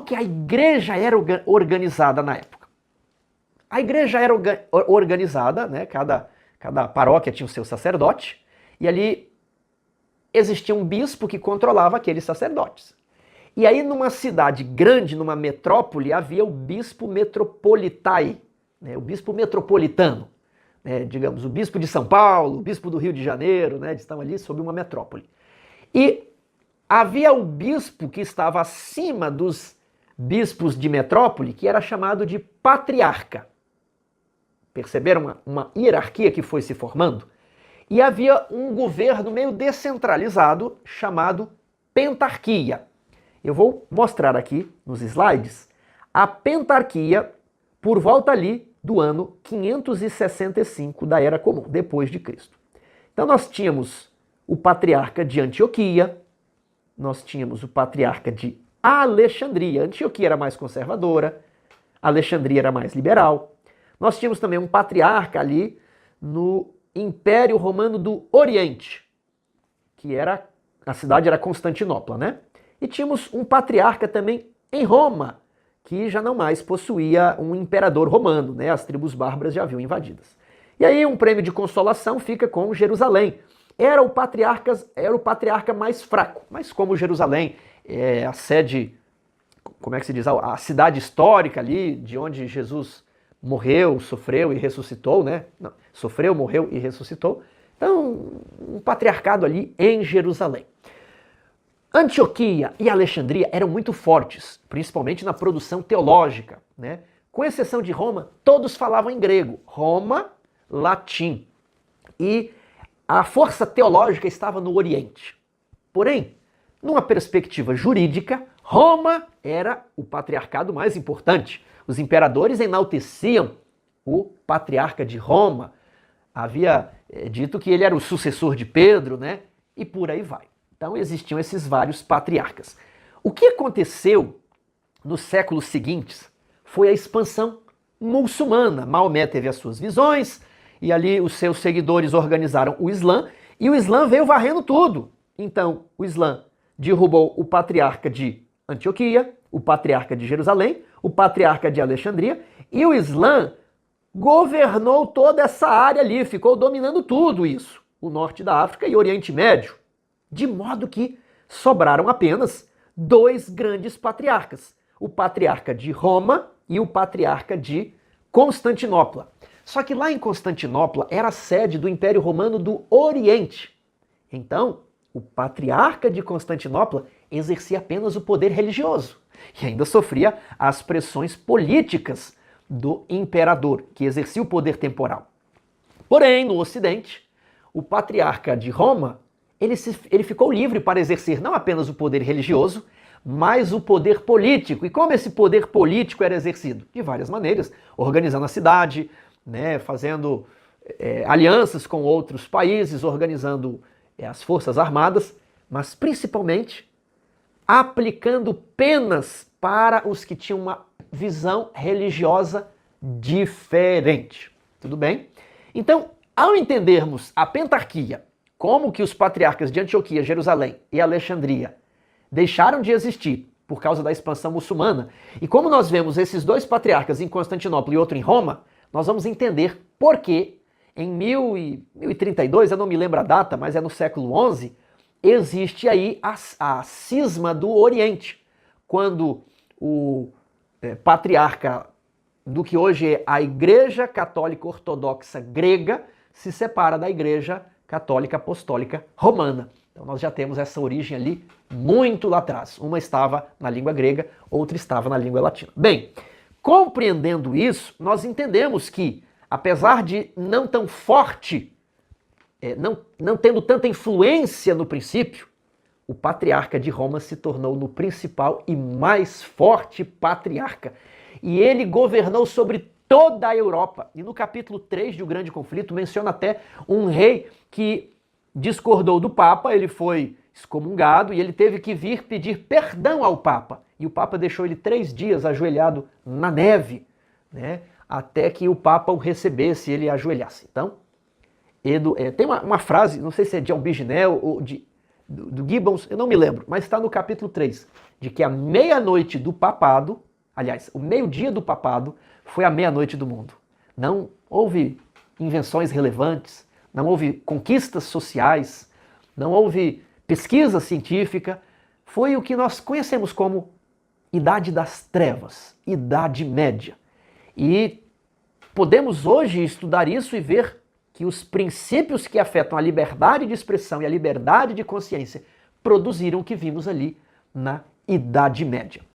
que a igreja era organizada na época? A igreja era organizada, né? Cada paróquia tinha o seu sacerdote, e ali existia um bispo que controlava aqueles sacerdotes. E aí numa cidade grande, numa metrópole, havia o bispo metropolitai, né? O bispo metropolitano, né? Digamos, o bispo de São Paulo, o bispo do Rio de Janeiro, né? Eles estão ali sob uma metrópole. E havia o bispo que estava acima dos bispos de metrópole, que era chamado de patriarca. Perceberam uma hierarquia que foi se formando? E havia um governo meio descentralizado chamado pentarquia. Eu vou mostrar aqui nos slides a pentarquia por volta ali do ano 565 da Era Comum, depois de Cristo. Então nós tínhamos o patriarca de Antioquia, nós tínhamos o patriarca de Alexandria. Antioquia era mais conservadora, Alexandria era mais liberal. Nós tínhamos também um patriarca ali no Império Romano do Oriente, que era, a cidade era Constantinopla, né? E tínhamos um patriarca também em Roma, que já não mais possuía um imperador romano, né? As tribos bárbaras já haviam invadidas. E aí um prêmio de consolação fica com Jerusalém. Era o patriarca mais fraco, mas como Jerusalém é a sede, como é que se diz, a cidade histórica ali, de onde Jesus morreu, sofreu e ressuscitou, né? Não, sofreu, morreu e ressuscitou. Então, um patriarcado ali em Jerusalém. Antioquia e Alexandria eram muito fortes, principalmente na produção teológica, né? Com exceção de Roma, todos falavam em grego. Roma, latim. E a força teológica estava no Oriente. Porém, numa perspectiva jurídica, Roma era o patriarcado mais importante. Os imperadores enalteciam o patriarca de Roma. Havia dito que ele era o sucessor de Pedro, né? E por aí vai. Então existiam esses vários patriarcas. O que aconteceu nos séculos seguintes foi a expansão muçulmana. Maomé teve as suas visões e ali os seus seguidores organizaram o Islã e o Islã veio varrendo tudo. Então o Islã derrubou o patriarca de Antioquia, o patriarca de Jerusalém, o patriarca de Alexandria, e o Islã governou toda essa área ali, ficou dominando tudo isso, o norte da África e o Oriente Médio, de modo que sobraram apenas dois grandes patriarcas, o patriarca de Roma e o patriarca de Constantinopla. Só que lá em Constantinopla era a sede do Império Romano do Oriente. Então, o patriarca de Constantinopla exercia apenas o poder religioso e ainda sofria as pressões políticas do imperador, que exercia o poder temporal. Porém, no Ocidente, o patriarca de Roma, ele ficou livre para exercer não apenas o poder religioso, mas o poder político. E como esse poder político era exercido? De várias maneiras, organizando a cidade, né, fazendo alianças com outros países, organizando as forças armadas, mas principalmente aplicando penas para os que tinham uma visão religiosa diferente. Tudo bem? Então, ao entendermos a pentarquia, como que os patriarcas de Antioquia, Jerusalém e Alexandria deixaram de existir por causa da expansão muçulmana, e como nós vemos esses dois patriarcas em Constantinopla e outro em Roma, nós vamos entender por que em 1032, eu não me lembro a data, mas é no século XI, existe aí a cisma do Oriente, quando o patriarca do que hoje é a Igreja Católica Ortodoxa Grega se separa da Igreja Católica Apostólica Romana. Então nós já temos essa origem ali muito lá atrás. Uma estava na língua grega, outra estava na língua latina. Bem, compreendendo isso, nós entendemos que, apesar de não tão forte, não tendo tanta influência no princípio, o patriarca de Roma se tornou no principal e mais forte patriarca. E ele governou sobre toda a Europa. E no capítulo 3 de O Grande Conflito menciona até um rei que discordou do Papa, ele foi excomungado e ele teve que vir pedir perdão ao Papa. E o Papa deixou ele 3 dias ajoelhado na neve, né, até que o Papa o recebesse e ele ajoelhasse. Então, tem uma frase, não sei se é de Albiginel ou do Gibbons, eu não me lembro, mas está no capítulo 3, de que a meia-noite do papado, aliás, o meio-dia do papado, foi a meia-noite do mundo. Não houve invenções relevantes, não houve conquistas sociais, não houve pesquisa científica, foi o que nós conhecemos como Idade das Trevas, Idade Média. E podemos hoje estudar isso e ver que os princípios que afetam a liberdade de expressão e a liberdade de consciência produziram o que vimos ali na Idade Média.